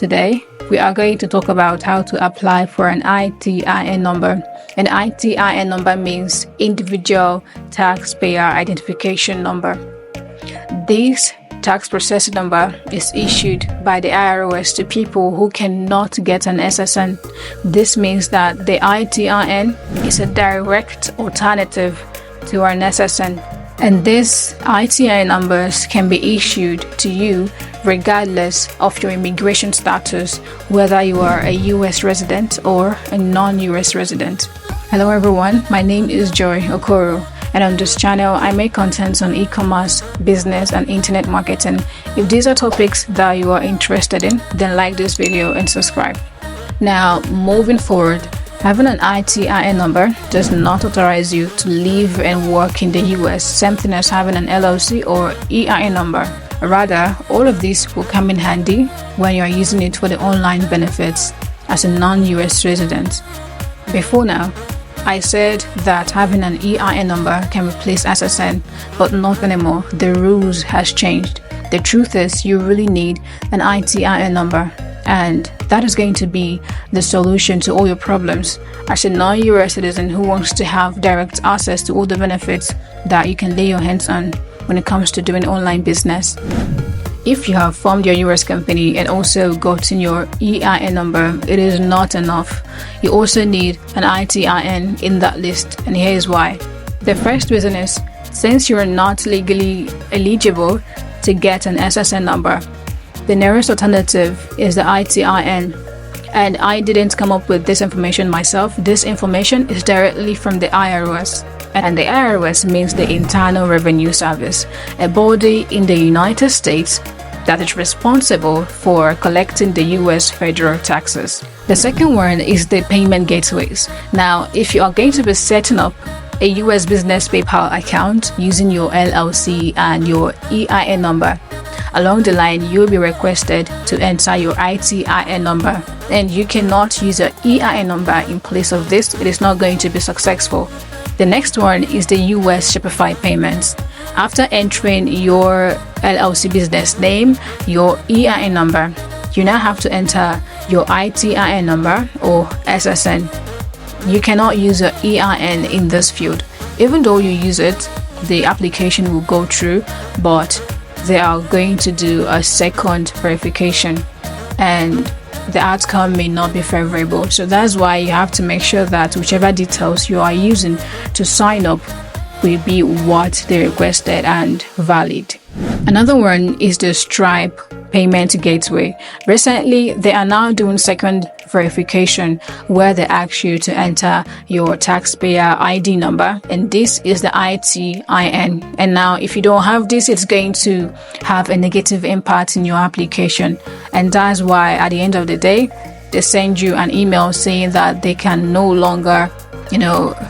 Today, we are going to talk about how to apply for an ITIN number. An ITIN number means Individual Taxpayer Identification Number. This tax processing number is issued by the IRS to people who cannot get an SSN. This means that the ITIN is a direct alternative to an SSN. And these ITIN numbers can be issued to you regardless of your immigration status, whether you are a US resident or a non-US resident. Hello everyone, my name is Joy Okoro, and on this channel I make contents on e-commerce, business and internet marketing. If these are topics that you are interested in, then like this video and subscribe. Now, moving forward, having an ITIN number does not authorize you to live and work in the US, same thing as having an LLC or EIN number. Rather, all of these will come in handy when you are using it for the online benefits as a non-US resident. Before now, I said that having an EIN number can replace SSN, but not anymore. The rules has changed. The truth is, you really need an ITIN number, and that is going to be the solution to all your problems. As a non-US citizen who wants to have direct access to all the benefits that you can lay your hands on when it comes to doing online business. If you have formed your US company and also gotten your EIN number, it is not enough. You also need an ITIN in that list, and here is why. The first reason is, since you are not legally eligible to get an SSN number, the nearest alternative is the ITIN. And I didn't come up with this information myself. This information is directly from the IRS. And the IRS means the Internal Revenue Service, a body in the United States that is responsible for collecting the US federal taxes. The second one is the payment gateways. Now, if you are going to be setting up a US business PayPal account using your LLC and your EIN number, along the line you'll be requested to enter your ITIN number, and you cannot use your EIN number in place of this. It is not going to be successful. The next one is the US Shopify payments. After entering your LLC business name, your EIN number, you now have to enter your ITIN number or SSN. You cannot use your EIN in this field. Even though you use it, the application will go through, but they are going to do a second verification and the outcome may not be favorable. So that's why you have to make sure that whichever details you are using to sign up will be what they requested and valid. Another one is the Stripe payment gateway. Recently, they are now doing second verification where they ask you to enter your taxpayer ID number, and this is the ITIN. And now if you don't have this, it's going to have a negative impact in your application, and that's why at the end of the day they send you an email saying that they can no longer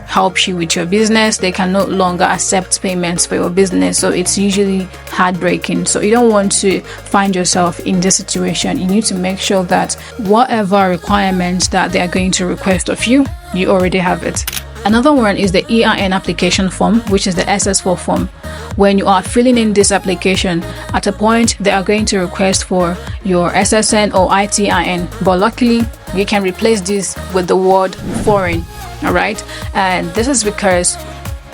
help you with your business. They can no longer accept payments for your business. So it's usually heartbreaking. So you don't want to find yourself in this situation. You need to make sure that whatever requirements that they are going to request of you, you already have it. Another one is the EIN application form, which is the SS4 form. When you are filling in this application, at a point they are going to request for your SSN or ITIN, but luckily you can replace this with the word foreign. All right, and this is because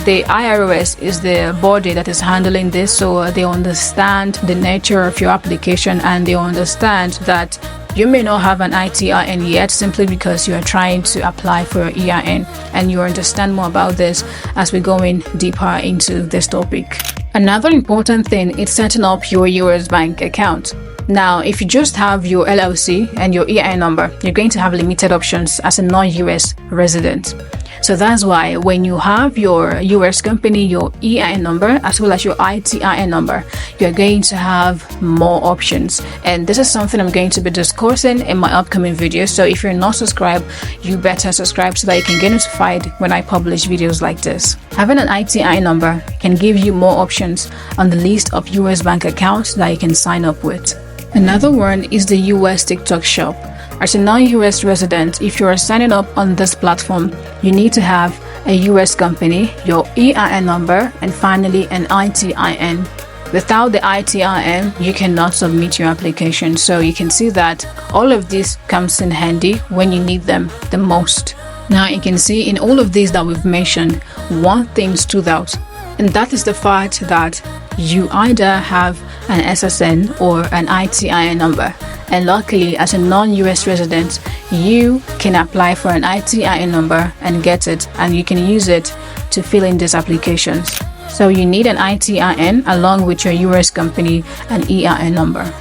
the IRS is the body that is handling this, so they understand the nature of your application and they understand that you may not have an ITIN yet simply because you are trying to apply for your EIN, and you understand more about this as we go in deeper into this topic. Another important thing is setting up your US bank account. Now, if you just have your LLC and your EIN number, you're going to have limited options as a non-US resident. So that's why when you have your US company, your EIN number, as well as your ITIN number, you're going to have more options. And this is something I'm going to be discussing in my upcoming videos. So if you're not subscribed, you better subscribe so that you can get notified when I publish videos like this. Having an ITIN number can give you more options on the list of US bank accounts that you can sign up with. Another one is the US TikTok shop. As a non-US resident, if you are signing up on this platform, you need to have a US company, your EIN number, and finally an ITIN. Without the ITIN, you cannot submit your application. So you can see that all of this comes in handy when you need them the most. Now you can see in all of these that we've mentioned, one thing stood out, and that is the fact that you either have an SSN or an ITIN number. And luckily, as a non-US resident, you can apply for an ITIN number and get it, and you can use it to fill in these applications. So you need an ITIN along with your US company and EIN number.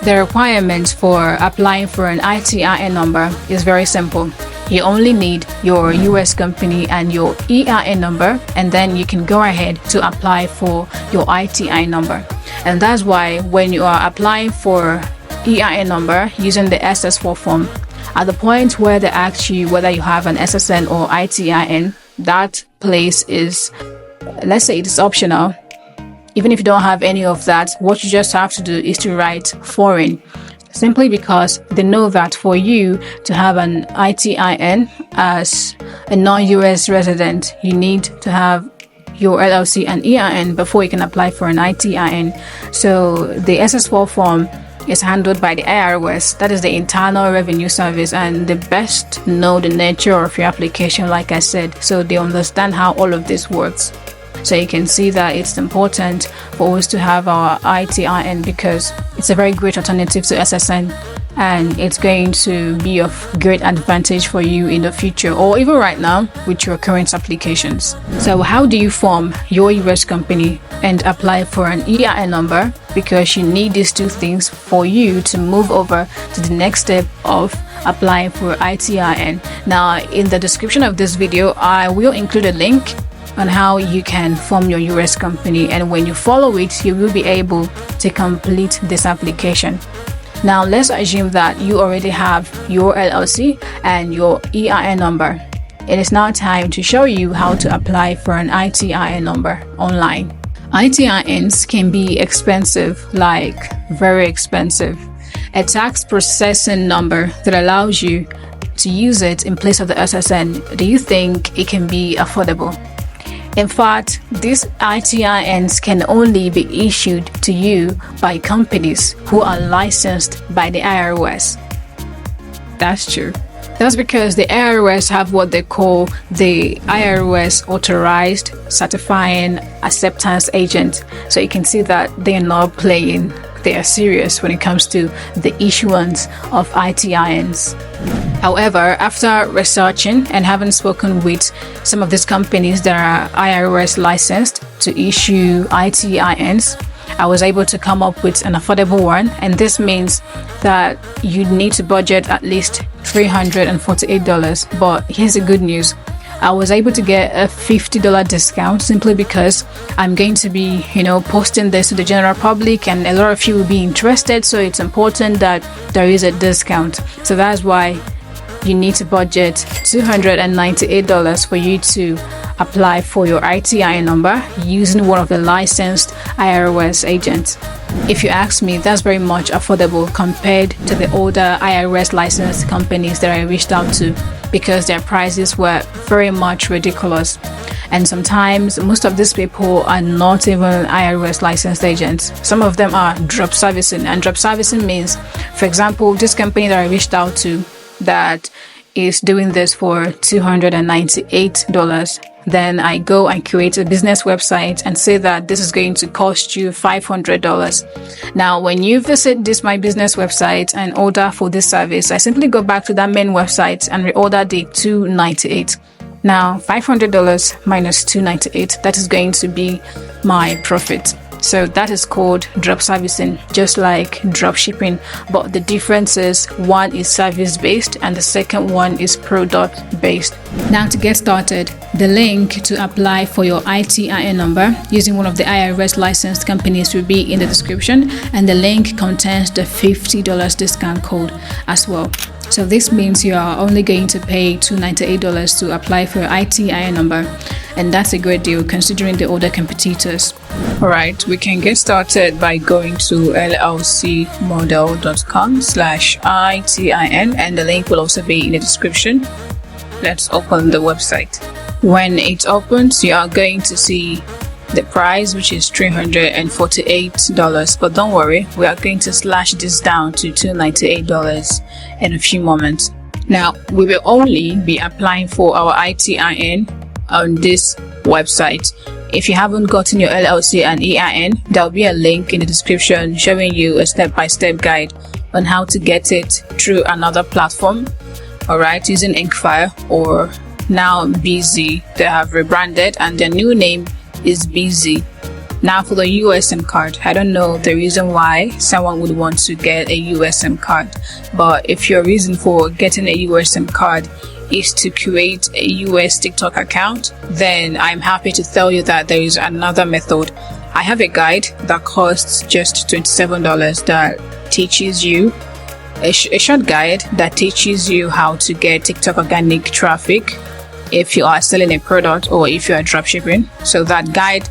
The requirements for applying for an ITIN number is very simple. You only need your US company and your EIN number, and then you can go ahead to apply for your ITIN number. And that's why when you are applying for EIN number using the SS4 form, at the point where they ask you whether you have an SSN or ITIN, that place is, let's say it's optional. Even if you don't have any of that, what you just have to do is to write foreign, simply because they know that for you to have an ITIN as a non-US resident, you need to have your LLC and EIN before you can apply for an ITIN. So the SS4 form is handled by the IRS, that is the Internal Revenue Service, and they best know the nature of your application, like I said, so they understand how all of this works. So you can see that it's important for us to have our ITIN because it's a very great alternative to SSN, and it's going to be of great advantage for you in the future or even right now with your current applications. So how do you form your US company and apply for an EIN number? Because you need these two things for you to move over to the next step of applying for ITIN. Now, in the description of this video, I will include a link on how you can form your US company, and when you follow it, you will be able to complete this application. Now let's assume that you already have your LLC and your EIN number. It is now time to show you how to apply for an ITIN number online. ITINs can be expensive, like very expensive. A tax processing number that allows you to use it in place of the SSN, do you think it can be affordable? In fact, these ITINs can only be issued to you by companies who are licensed by the IRS. That's true. That's because the IRS have what they call the IRS Authorized Certifying Acceptance Agent. So you can see that they are not playing. They are serious when it comes to the issuance of ITINs. However, after researching and having spoken with some of these companies that are IRS licensed to issue ITINs, I was able to come up with an affordable one, and this means that you need to budget at least $348. But here's the good news. I was able to get a $50 discount simply because I'm going to be, posting this to the general public, and a lot of you will be interested. So it's important that there is a discount. So that's why you need to budget $298 for you to apply for your ITIN number using one of the licensed IRS agents. If you ask me, that's very much affordable compared to the older IRS licensed companies that I reached out to, because their prices were very much ridiculous. And sometimes most of these people are not even IRS licensed agents. Some of them are drop servicing, and drop servicing means, for example, this company that I reached out to that is doing this for $298. Then I go and create a business website and say that this is going to cost you $500. Now, when you visit this my business website and order for this service, I simply go back to that main website and reorder the $298. Now, $500 minus $298, that is going to be my profit. So that is called drop servicing, just like drop shipping. But the difference is one is service based and the second one is product based. Now to get started, the link to apply for your ITIN number using one of the IRS licensed companies will be in the description, and the link contains the $50 discount code as well. So this means you are only going to pay $298 to apply for your ITIN number, and that's a great deal considering the older competitors. Alright, we can get started by going to llcmodel.com/ITIN, and the link will also be in the description. Let's open the website. When it opens, you are going to see the price, which is $348. But don't worry, we are going to slash this down to $298 in a few moments. Now, we will only be applying for our ITIN on this website. If you haven't gotten your LLC and EIN, there'll be a link in the description showing you a step-by-step guide on how to get it through another platform, alright, using Inkfile or now BZ. They have rebranded and their new name is BZ. Now for the US SIM card, I don't know the reason why someone would want to get a US SIM card, but if your reason for getting a US SIM card is to create a US TikTok account, then I'm happy to tell you that there is another method. I have a guide that costs just $27 that teaches you a short guide that teaches you how to get TikTok organic traffic if you are selling a product or if you are dropshipping. So that guide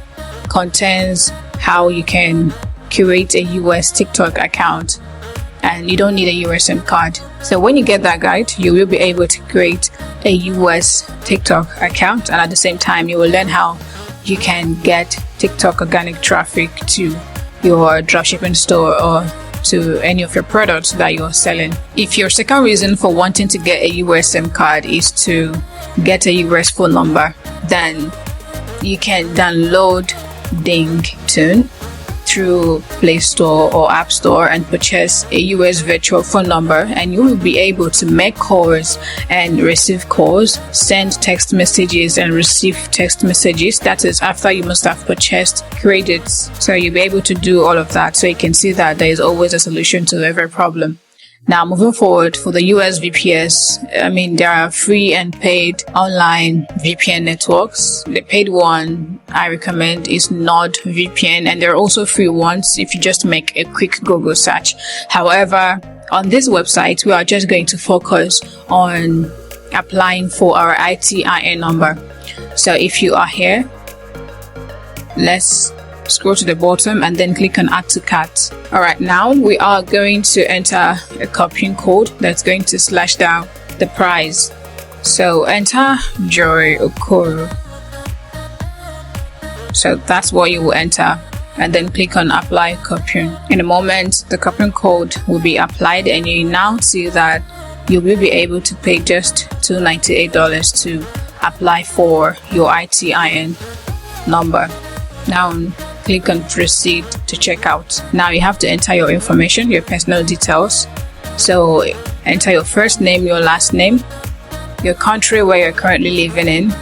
contains how you can create a US TikTok account and you don't need a US SIM card. So when you get that guide, you will be able to create a US TikTok account, and at the same time you will learn how you can get TikTok organic traffic to your dropshipping store or to any of your products that you're selling. If your second reason for wanting to get a US SIM card is to get a US phone number, then you can download Ding Tune through Play Store or App Store and purchase a US virtual phone number, and you will be able to make calls and receive calls, send text messages and receive text messages. That is after you must have purchased credits. So you'll be able to do all of that. So you can see that there is always a solution to every problem. Now, moving forward, for the US VPS, there are free and paid online VPN networks. The paid one I recommend is NordVPN, and there are also free ones if you just make a quick Google search. However, on this website, we are just going to focus on applying for our ITIN number. So if you are here, let's scroll to the bottom and then click on add to cart. Alright, now we are going to enter a copying code that's going to slash down the price. So enter Joy Okoro. So that's what you will enter, and then click on apply copying. In a moment, the copying code will be applied, and you now see that you will be able to pay just $298 to apply for your ITIN number. Now click on proceed to check out. Now you have to enter your information, your personal details. So enter your first name, your last name, your country where you're currently living in,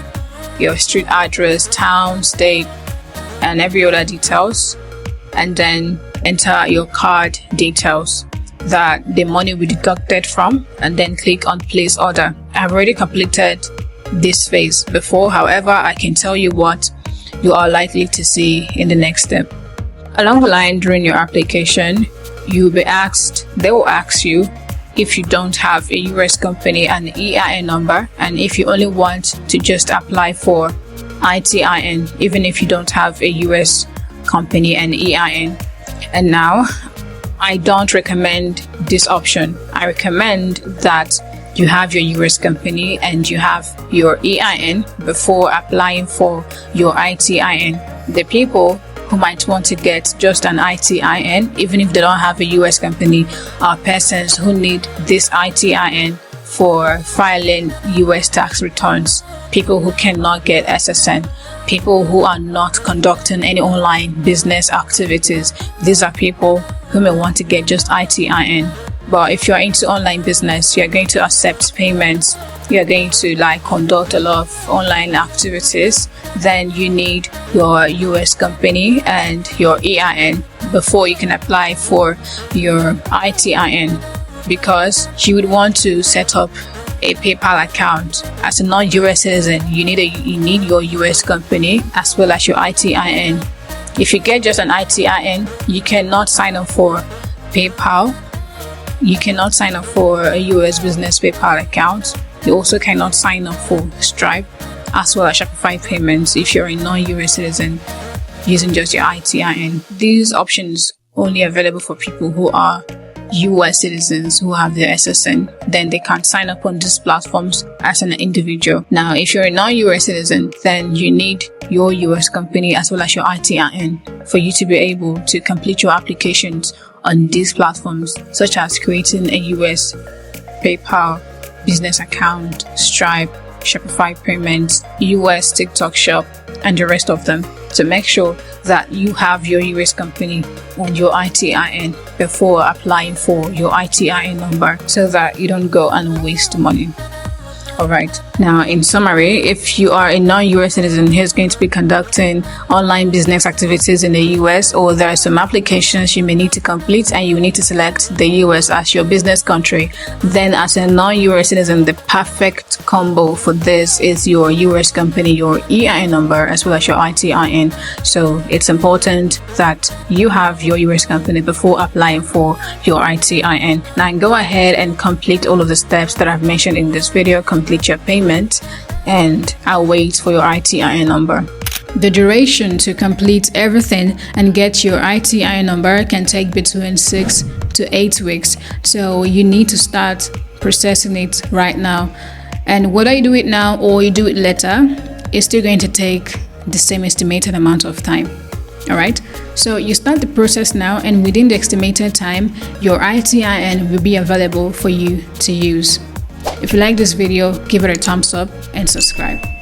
your street address, town, state, and every other details, and then enter your card details that the money will be deducted from, and then click on place order. I've already completed this phase before, however, I can tell you what you are likely to see in the next step. Along the line during your application, they will ask you if you don't have a US company and EIN number, and if you only want to just apply for ITIN, even if you don't have a US company and EIN. And now, I don't recommend this option. I recommend that you have your US company and you have your EIN before applying for your ITIN. The people who might want to get just an ITIN, even if they don't have a US company, are persons who need this ITIN for filing US tax returns, people who cannot get SSN, people who are not conducting any online business activities. These are people who may want to get just ITIN. But if you're into online business, you're going to accept payments, you're going to conduct a lot of online activities, then you need your US company and your EIN before you can apply for your ITIN, because you would want to set up a PayPal account. As a non-US citizen, you need your US company as well as your ITIN. If you get just an ITIN, you cannot sign up for PayPal. You cannot sign up for a US business PayPal account. You also cannot sign up for Stripe as well as Shopify payments if you're a non-US citizen using just your ITIN. These options only available for people who are US citizens who have their SSN, then they can sign up on these platforms as an individual. Now, if you're a non-US citizen, then you need your US company as well as your ITIN for you to be able to complete your applications on these platforms, such as creating a US PayPal business account, Stripe, Shopify payments, US TikTok shop, and the rest of them. So make sure that you have your US company and your ITIN before applying for your ITIN number, so that you don't go and waste money. Alright, now in summary, if you are a non-US citizen who's going to be conducting online business activities in the US, or there are some applications you may need to complete and you need to select the US as your business country, then as a non-US citizen, the perfect combo for this is your US company, your EIN number, as well as your ITIN. So it's important that you have your US company before applying for your ITIN. Now go ahead and complete all of the steps that I've mentioned in this video. Complete your payment, and I'll wait for your ITIN number. The duration to complete everything and get your ITIN number can take between 6 to 8 weeks. So you need to start processing it right now. And whether you do it now or you do it later, it's still going to take the same estimated amount of time. All right, so you start the process now, and within the estimated time, your ITIN will be available for you to use. If you like this video, give it a thumbs up and subscribe.